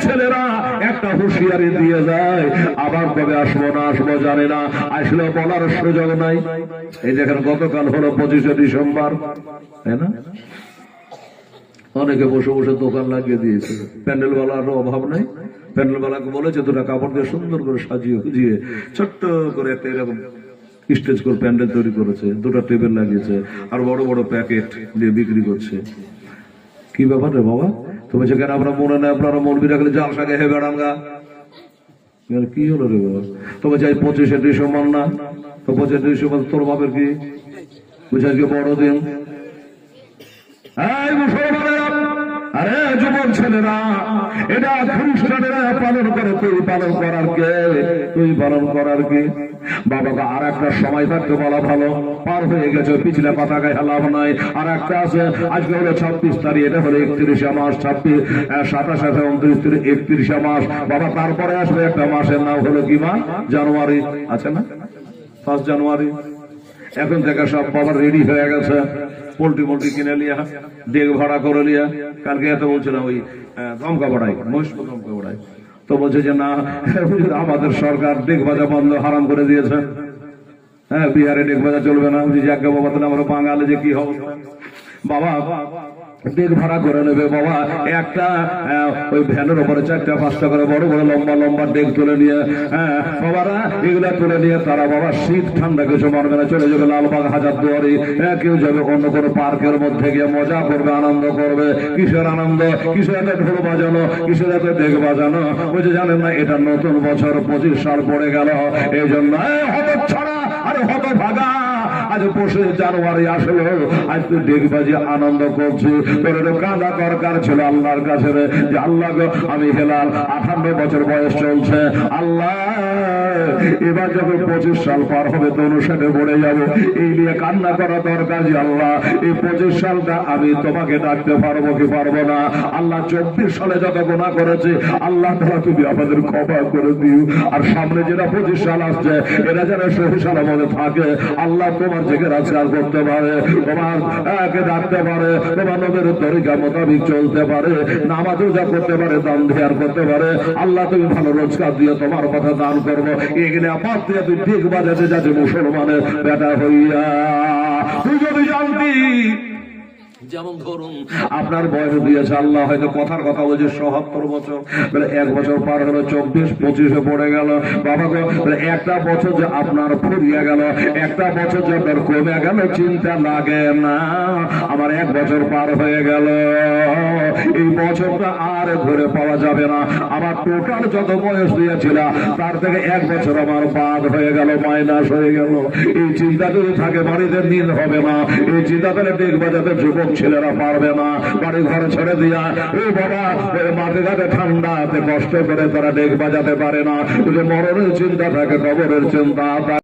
ছেলেরা একটা হুঁশিয়ারি দিয়ে যায়, আবার কবে আসবো না আসবো জানে না, আসলে বলার সুযোগ নাই। এই দেখেন গতকাল হলো 25শে ডিসেম্বর, তাই না? অনেকে বসে বসে দোকান লাগিয়ে দিয়েছে, প্যান্ডেলওয়ালারও অভাব নাই। প্যান্ডেলওয়ালাকে বলেছে দুটা কাপড় দিয়ে সুন্দর করে সাজিয়ে গুজিয়ে ছোট্ট করে একটা এরকম স্টেজ করে প্যান্ডেল তৈরি করেছে, দুটো টেবিল লাগিয়েছে, আর বড় বড় প্যাকেট দিয়ে বিক্রি করছে। কি ব্যাপার রে বাবা? তুমি সেখানে আমরা মনে নেই, আপনারা মৌলবি রাখলে জাল সাগে হে বেড়াঙ্গা, কি হলো রে বাবা? তবে চাই 25শে ডিসেম্বর না, তো 25শে ডিসেম্বর তোর বাপের কি বুঝে আজকে বড়দিন। আরে যুবক ছেলেরা, এটা খ্রিস্টানেরা পালন করে, তুই পালন করার কে? তুই পালন করার কি? বাবাকে আর একটা সময় থাকতে বলা ভালো, পার হয়ে গেছে, পিছলে কথা গায়ে লাভ নাই। আর একটা আছে, আজকে হলো 26 তারিখ, এটা হলো 31শে মাস, 26, 27, 29, 31শে মাস। বাবা তারপরে আসবে একটা মাসের নাম হলো কি মাস? জানুয়ারি, আছে না? 1 জানুয়ারি। এখন থেকে সব বাবা রেডি হয়ে গেছে, পোল্ট্রি কিনে লিয়া, ডেক ভাড়া করে লিয়া। কালকে এত বলছিলাম ওই ধমকা বাড়াই, মহিষপুর ধমকা বাড়াই, তো বলছে যে না, আমাদের সরকার ডেক ভাজা বন্ধ হারাম করে দিয়েছে। হ্যাঁ, বিহারে ডেক ভাজা চলবে না। যাকে বাবা, তাহলে আমরা বাঙালি যে কি হবে বাবা, ডেক ভাড়া করে নেবে বাবা। একটা ওই ভ্যানের উপরে 4টা 5টা করে বড় বড় লম্বা লম্বা ডেক তুলে নিয়ে, হ্যাঁ বাবারা এগুলা তুলে নিয়ে তারা বাবা শীত ঠান্ডা কিছু মানবে না, চলে যাবে লালবাগ, হাজারদুয়ারি, কেউ যাবে অন্য কোনো পার্কের মধ্যে গিয়ে মজা করবে, আনন্দ করবে। কিসের আনন্দ? কিসের এত ঢোল বাজানো, কিসের এত ডেক বাজানো? বুঝে জানেন না এটা নতুন বছর, 25 সাল পড়ে গেল। এই জন্য হত ছাড়া, আরে হত ভাগা, আজ 25 জানুয়ারি আসলো, আজ তুই ডেক বাজিয়ে আনন্দ করছি। তোর কাঁদা দরকার ছিল আল্লাহর কাছে যে আল্লাহ গো, আমি হেলাল, 58 বছর বয়স চলছে, আল্লাহ এবার যখন 25 সাল পার হবে তো 59 পড়ে যাবো, এই নিয়ে কান্না করা দরকার যে আল্লাহ এই 25 সালটা আমি তোমাকে ডাকতে পারবো কি পারবো না। আল্লাহ 24 সালে যত গুনাহ করেছে আল্লাহ তাআলা তুমি আমাদের ক্ষমা করে দিও। আর সামনে যেটা 25 সাল আসছে, এরা যারা সহি সালামতে থাকে, আল্লাহ তোমার জিকির আজকার করতে পারে, তোমার কে ডাকতে পারে, তোমার নবীর তরিকা মোতাবিক চলতে পারে, নামাজ রোজা করতে পারে, দান ধ্যান করতে পারে, আল্লাহ তুমি ভালো রোজগার দিয়ে তোমার কথা দান করবো। এগুলো আমার দিয়ে তুই ঠিক বাজাতে যাচ্ছে মুসলমানের বেটা হইয়া। তুই যদি জানতি, যেমন ধরুন আপনার বয়স দিয়েছে আল্লাহ, হয়তো কথার কথা বলছে 77 বছর, 1 বছর পার হলো, 24, 25-এ পড়ে গেল। বাবা গো, একটা বছর যে আপনার ফুরিয়ে গেল, একটা বছর যে আপনার কমে গেল, চিন্তা লাগে না। আমার 1 বছর পার হয়ে গেল, এই বছরটা আর ঘুরে পাওয়া যাবে না। আমার টোটাল যত বয়স দিয়েছিল তার থেকে 1 বছর আমার বাদ হয়ে গেল, মাইনাস হয়ে গেল। এই চিন্তা যদি থাকে বাড়িতে নীল হবে না, এই চিন্তা তাহলে ডেক বাজাতে যুবক ছেলেরা পারবে না, বাড়ি ঘরে ছেড়ে দিয়া এই বাবা মাঠে ঘাটে ঠান্ডাতে কষ্ট করে তারা ডেক বাজাতে পারে না। মরণের চিন্তা থাকে, কবরের চিন্তা।